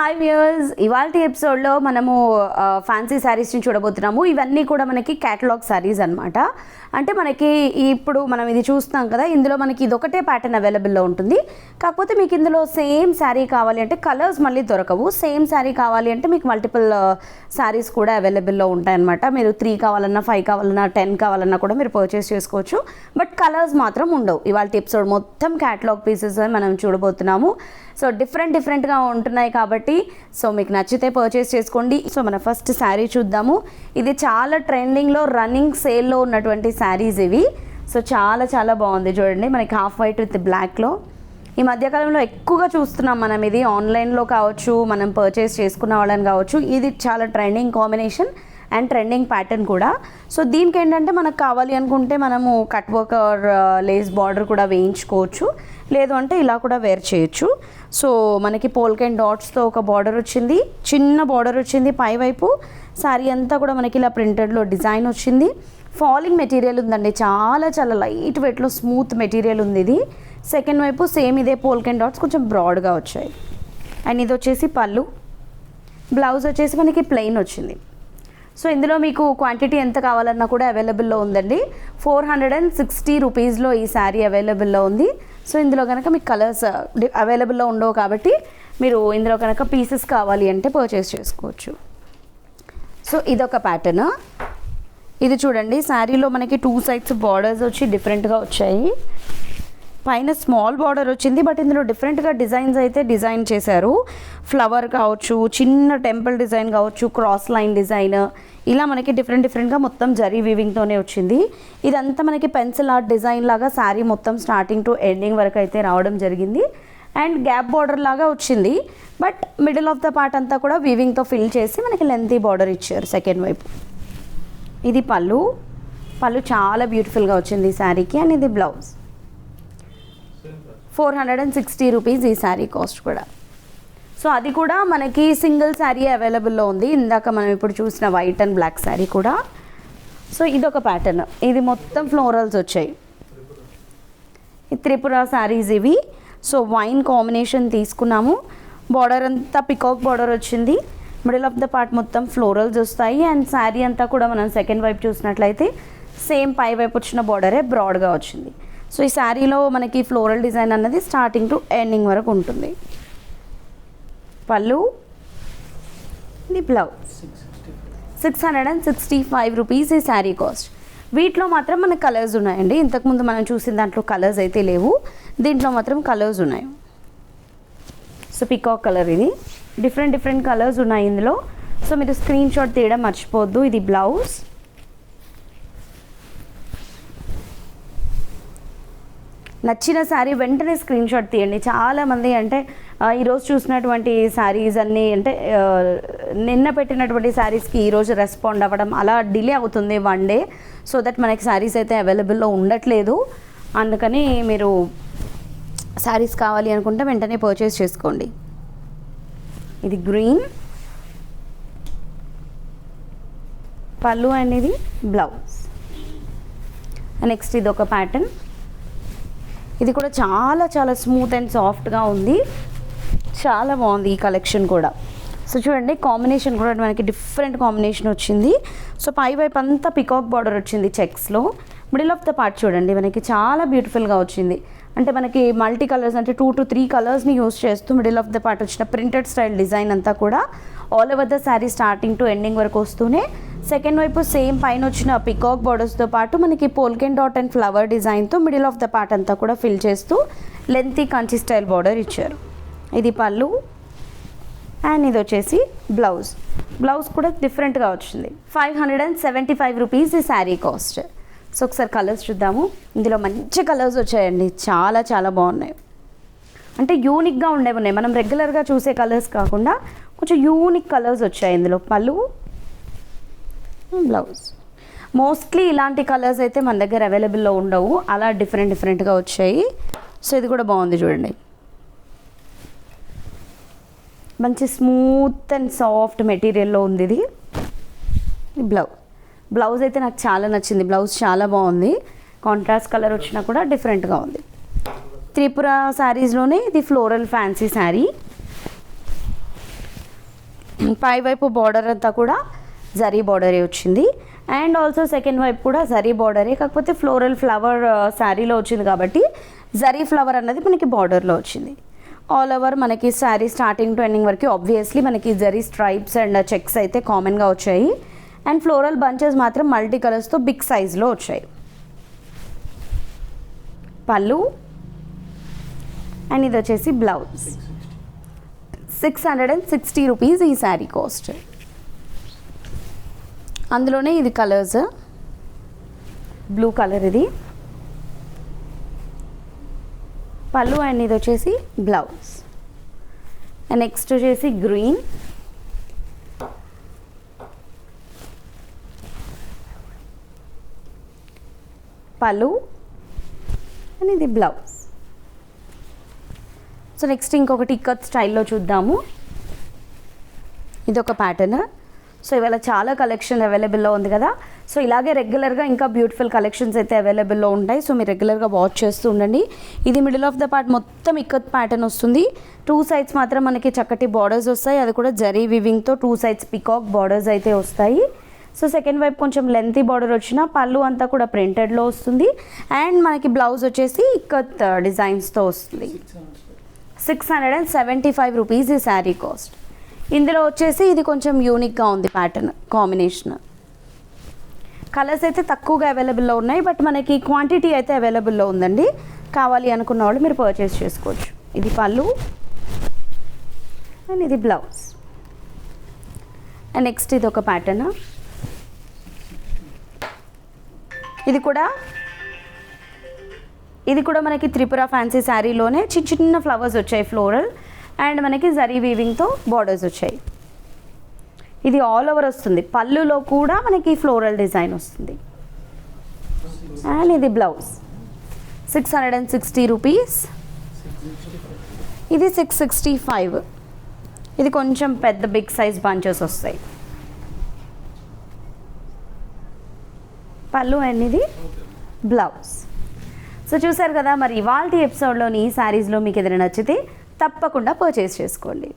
Hi viewers, ఇవాల్టి ఎపిసోడ్లో మనము ఫ్యాన్సీ శారీస్ని చూడబోతున్నాము. ఇవన్నీ కూడా మనకి క్యాటలాగ్ శారీస్ అనమాట. అంటే మనకి ఇప్పుడు మనం ఇది చూస్తున్నాం కదా, ఇందులో మనకి ఇదొకటే ప్యాటర్న్ అవైలబుల్లో ఉంటుంది. కాకపోతే మీకు ఇందులో సేమ్ శారీ కావాలి అంటే కలర్స్ మళ్ళీ దొరకవు. సేమ్ శారీ కావాలి అంటే మీకు మల్టిపుల్ శారీస్ కూడా అవైలబుల్లో ఉంటాయన్నమాట. మీరు 3 కావాలన్నా, 5 కావాలన్నా, 10 కావాలన్నా కూడా మీరు పర్చేస్ చేసుకోవచ్చు. బట్ కలర్స్ మాత్రం ఉండవు. ఇవాల్టి ఎపిసోడ్ మొత్తం క్యాటలాగ్ పీసెస్ మనం చూడబోతున్నాము. సో డిఫరెంట్గా ఉంటున్నాయి కాబట్టి సో మీకు నచ్చితే పర్చేస్ చేసుకోండి. సో మన ఫస్ట్ శారీ చూద్దాము. ఇది చాలా ట్రెండింగ్లో రన్నింగ్ సేల్లో ఉన్నటువంటి శారీస్ ఇవి. సో చాలా బాగుంది చూడండి. మనకి హాఫ్ వైట్ విత్ బ్లాక్లో ఈ మధ్యకాలంలో ఎక్కువగా చూస్తున్నాం మనం. ఇది ఆన్లైన్లో కావచ్చు, మనం పర్చేస్ చేసుకున్న వాళ్ళని కావచ్చు. ఇది చాలా trending combination and trending pattern కూడా. సో దీనికి ఏంటంటే మనకు కావాలి అనుకుంటే మనము cut work or lace border కూడా వేయించుకోవచ్చు, లేదు అంటే ఇలా కూడా వేర్ చేయొచ్చు. సో మనకి పోల్కా అండ్ డాట్స్తో ఒక బార్డర్ వచ్చింది, చిన్న బార్డర్ వచ్చింది పైవైపు. శారీ అంతా కూడా మనకి ఇలా ప్రింటెడ్లో డిజైన్ వచ్చింది. ఫాలింగ్ మెటీరియల్ ఉందండి, చాలా లైట్ వెయిట్లో స్మూత్ మెటీరియల్ ఉంది ఇది. సెకండ్ వైపు సేమ్ ఇదే పోల్కా అండ్ డాట్స్ కొంచెం బ్రాడ్గా వచ్చాయి. అండ్ ఇది వచ్చేసి పళ్ళు. బ్లౌజ్ వచ్చేసి మనకి ప్లెయిన్ వచ్చింది. సో ఇందులో మీకు క్వాంటిటీ ఎంత కావాలన్నా కూడా అవైలబుల్లో ఉందండి. 460 రూపీస్లో ఈ శారీ అవైలబుల్లో ఉంది. సో ఇందులో కనుక మీకు కలర్స్ అవైలబుల్లో ఉండవు కాబట్టి మీరు ఇందులో కనుక పీసెస్ కావాలి అంటే పర్చేస్ చేసుకోవచ్చు. సో ఇదొక ప్యాటర్న్. ఇది చూడండి, శారీలో మనకి 2 సైడ్స్ బార్డర్స్ వచ్చి డిఫరెంట్గా వచ్చాయి. పైన స్మాల్ బార్డర్ వచ్చింది, బట్ ఇందులో డిఫరెంట్గా డిజైన్స్ అయితే డిజైన్ చేశారు. ఫ్లవర్ కావచ్చు, చిన్న టెంపుల్ డిజైన్ కావచ్చు, క్రాస్ లైన్ డిజైన్, ఇలా మనకి డిఫరెంట్గా మొత్తం జరీ వీవింగ్తోనే వచ్చింది. ఇదంతా మనకి పెన్సిల్ ఆర్ట్ డిజైన్ లాగా శారీ మొత్తం స్టార్టింగ్ టు ఎండింగ్ వరకు అయితే రావడం జరిగింది. అండ్ గ్యాప్ బార్డర్ లాగా వచ్చింది, but middle of the part అంతా కూడా వీవింగ్తో ఫిల్ చేసి మనకి లెంతీ బార్డర్ ఇచ్చారు సెకండ్ వైపు. ఇది పళ్ళు చాలా బ్యూటిఫుల్గా వచ్చింది ఈ శారీకి. అండ్ ఇది బ్లౌజ్. 460 రూపీస్ ఈ శారీ కాస్ట్ కూడా. సో అది కూడా మనకి సింగిల్ శారీ అవైలబుల్లో ఉంది. ఇందాక మనం ఇప్పుడు చూసిన వైట్ అండ్ బ్లాక్ శారీ కూడా. సో ఇదొక ప్యాటర్న్. ఇది మొత్తం ఫ్లోరల్స్ వచ్చాయి. ఈ త్రిపుర శారీస్ ఇవి. సో వైన్ కాంబినేషన్ తీసుకున్నాము. బార్డర్ అంతా పికాక్ బార్డర్ వచ్చింది. మిడిల్ ఆఫ్ ద పార్ట్ మొత్తం ఫ్లోరల్స్ వస్తాయి. అండ్ శారీ అంతా కూడా మనం సెకండ్ వైపు చూసినట్లయితే సేమ్ పై వైపు వచ్చిన బార్డరే బ్రాడ్గా వచ్చింది. సో ఈ శారీలో మనకి ఫ్లోరల్ డిజైన్ అన్నది స్టార్టింగ్ టు ఎండింగ్ వరకు ఉంటుంది. పళ్ళు, ఇది బ్లౌజ్. 665 రూపీస్ ఈ శారీ కాస్ట్. వీటిలో మాత్రం మనకు కలర్స్ ఉన్నాయండి. ఇంతకుముందు మనం చూసిన దాంట్లో కలర్స్ అయితే లేవు, దీంట్లో మాత్రం కలర్స్ ఉన్నాయి. సో పికాక్ కలర్, ఇది డిఫరెంట్ కలర్స్ ఉన్నాయి ఇందులో. సో మీరు స్క్రీన్ షాట్ తీయడం మర్చిపోవద్దు. ఇది బ్లౌజ్. నచ్చిన శారీ వెంటనే స్క్రీన్ షాట్ తీయండి. చాలామంది అంటే ఈరోజు చూసినటువంటి శారీస్ అన్నీ అంటే నిన్న పెట్టినటువంటి శారీస్కి ఈరోజు రెస్పాండ్ అవ్వడం అలా డిలే అవుతుంది 1 డే. సో దట్ మనకి శారీస్ అయితే అవైలబుల్లో ఉండట్లేదు. అందుకని మీరు శారీస్ కావాలి అనుకుంటే వెంటనే పర్చేస్ చేసుకోండి. ఇది గ్రీన్ పళ్ళు అండ్ ఇది బ్లౌజ్. నెక్స్ట్ ఇది ఒక ప్యాటర్న్. ఇది కూడా చాలా స్మూత్ అండ్ సాఫ్ట్గా ఉంది. చాలా బాగుంది ఈ కలెక్షన్ కూడా. సో చూడండి, కాంబినేషన్ కూడా మనకి డిఫరెంట్ కాంబినేషన్ వచ్చింది. సో పై వైపు అంతా పికాక్ బార్డర్ వచ్చింది చెక్స్లో. మిడిల్ ఆఫ్ ద పార్ట్ చూడండి మనకి చాలా బ్యూటిఫుల్గా వచ్చింది. అంటే మనకి మల్టీ కలర్స్ అంటే 2 to 3 కలర్స్ని యూస్ చేస్తూ మిడిల్ ఆఫ్ ద పార్ట్ వచ్చిన ప్రింటెడ్ స్టైల్ డిజైన్ అంతా కూడా all over the sari starting to ending వరకు వస్తూనే సెకండ్ వైపు సేమ్ పైన వచ్చిన పికాక్ బార్డర్స్తో పాటు మనకి polka and dot and flower డిజైన్తో మిడిల్ ఆఫ్ ద పార్ట్ అంతా కూడా ఫిల్ చేస్తూ లెంతీ కంచి స్టైల్ బార్డర్ ఇచ్చారు. ఇది పళ్ళు అండ్ ఇది వచ్చేసి బ్లౌజ్. బ్లౌజ్ కూడా డిఫరెంట్గా వచ్చింది. 575 రూపీస్ ఈ శారీ కాస్ట్. సో ఒకసారి కలర్స్ చూద్దాము. ఇందులో మంచి కలర్స్ వచ్చాయండి, చాలా బాగున్నాయి. అంటే యూనిక్గా ఉండేవి ఉన్నాయి. మనం రెగ్యులర్గా చూసే కలర్స్ కాకుండా కొంచెం యూనిక్ కలర్స్ వచ్చాయి ఇందులో. పళ్ళు, బ్లౌజ్. మోస్ట్లీ ఇలాంటి కలర్స్ అయితే మన దగ్గర అవైలబుల్లో ఉండవు, అలా డిఫరెంట్గా వచ్చాయి. సో ఇది కూడా బాగుంది చూడండి, మంచి స్మూత్ అండ్ సాఫ్ట్ మెటీరియల్లో ఉంది ఇది. బ్లౌజ్ అయితే నాకు చాలా నచ్చింది. బ్లౌజ్ చాలా బాగుంది, కాంట్రాస్ట్ కలర్ వచ్చినా కూడా డిఫరెంట్గా ఉంది. త్రిపుర శారీస్లోనే ఇది ఫ్లోరల్ ఫ్యాన్సీ శారీ. పై వైపు బార్డర్ అంతా కూడా జరీ బార్డరే వచ్చింది. అండ్ ఆల్సో సెకండ్ వైపు కూడా జరీ బార్డరే, కాకపోతే ఫ్లోరల్ ఫ్లవర్ శారీలో వచ్చింది కాబట్టి జరీ ఫ్లవర్ అన్నది మనకి బార్డర్లో వచ్చింది. ఆల్ ఓవర్ మనకి శారీ స్టార్టింగ్ టు ఎండింగ్ వరకు ఆబ్వియస్లీ మనకి జరీ స్ట్రైప్స్ అండ్ చెక్స్ అయితే కామన్గా వచ్చాయి. అండ్ ఫ్లోరల్ బంచెస్ మాత్రం మల్టీ కలర్స్తో బిగ్ సైజ్లో వచ్చాయి. పళ్ళు అండ్ ఇది వచ్చేసి బ్లౌజ్. 660 రూపీస్ ఈ శారీ కాస్ట్. అందులోనే ఇది కలర్స్, బ్లూ కలర్ ఇది పళ్ళు అండ్ ఇది వచ్చేసి బ్లౌజ్. అండ్ నెక్స్ట్ వచ్చేసి గ్రీన్, పళ్ళు అండ్ ఇది బ్లౌజ్. సో నెక్స్ట్ ఇంకొకటి ఇక్కత్ స్టైల్లో చూద్దాము. ఇది ఒక ప్యాటర్న్. సో ఇవాళ చాలా కలెక్షన్ అవైలబుల్లో ఉంది కదా. సో ఇలాగే రెగ్యులర్గా ఇంకా బ్యూటిఫుల్ కలెక్షన్స్ అయితే అవైలబుల్లో ఉంటాయి. సో మీరు రెగ్యులర్గా వాచ్ చేస్తూ ఉండండి. ఇది మిడిల్ ఆఫ్ ద పార్ట్ మొత్తం ఇక్కత్ ప్యాటర్న్ వస్తుంది. 2 సైడ్స్ మాత్రం మనకి చక్కటి బార్డర్స్ వస్తాయి, అది కూడా జరీ వివింగ్తో 2 సైడ్స్ పికాక్ బార్డర్స్ అయితే వస్తాయి. సో సెకండ్ వైపు కొంచెం లెంతీ బార్డర్ వచ్చిన పళ్ళు అంతా కూడా ప్రింటెడ్లో వస్తుంది. అండ్ మనకి బ్లౌజ్ వచ్చేసి ఇక్కత్ డిజైన్స్తో వస్తుంది. 675 రూపీస్ ఈ శారీ కాస్ట్. ఇందులో వచ్చేసి ఇది కొంచెం యూనిక్గా ఉంది ప్యాటర్న్ కాంబినేషన్. కలర్స్ అయితే తక్కువగా అవైలబుల్లో ఉన్నాయి, బట్ మనకి క్వాంటిటీ అయితే అవైలబుల్లో ఉందండి. కావాలి అనుకున్న వాళ్ళు మీరు పర్చేస్ చేసుకోవచ్చు. ఇది పళ్ళు అండ్ ఇది బ్లౌజ్. అండ్ నెక్స్ట్ ఇది ఒక ప్యాటర్న్. ఇది కూడా మనకి త్రిపుర ఫ్యాన్సీ శారీలోనే చిన్న చిన్న ఫ్లవర్స్ వచ్చాయి ఫ్లోరల్, అండ్ మనకి జరీ వీవింగ్తో బార్డర్స్ వచ్చాయి. ఇది ఆల్ ఓవర్ వస్తుంది. పళ్ళులో కూడా మనకి ఫ్లోరల్ డిజైన్ వస్తుంది. అండ్ ఇది బ్లౌజ్. 660 రూపీస్. ఇది 665. ఇది కొంచెం పెద్ద బిగ్ సైజ్ బంచెస్ వస్తాయి. పళ్ళు అండ్ ఇది బ్లౌజ్. సో చూసారు కదా, మరి ఇవాల్టి ఎపిసోడ్లోని ఈ శారీస్లో మీకు ఏదైనా నచ్చితే తప్పకుండా పర్చేస్ చేసుకోండి.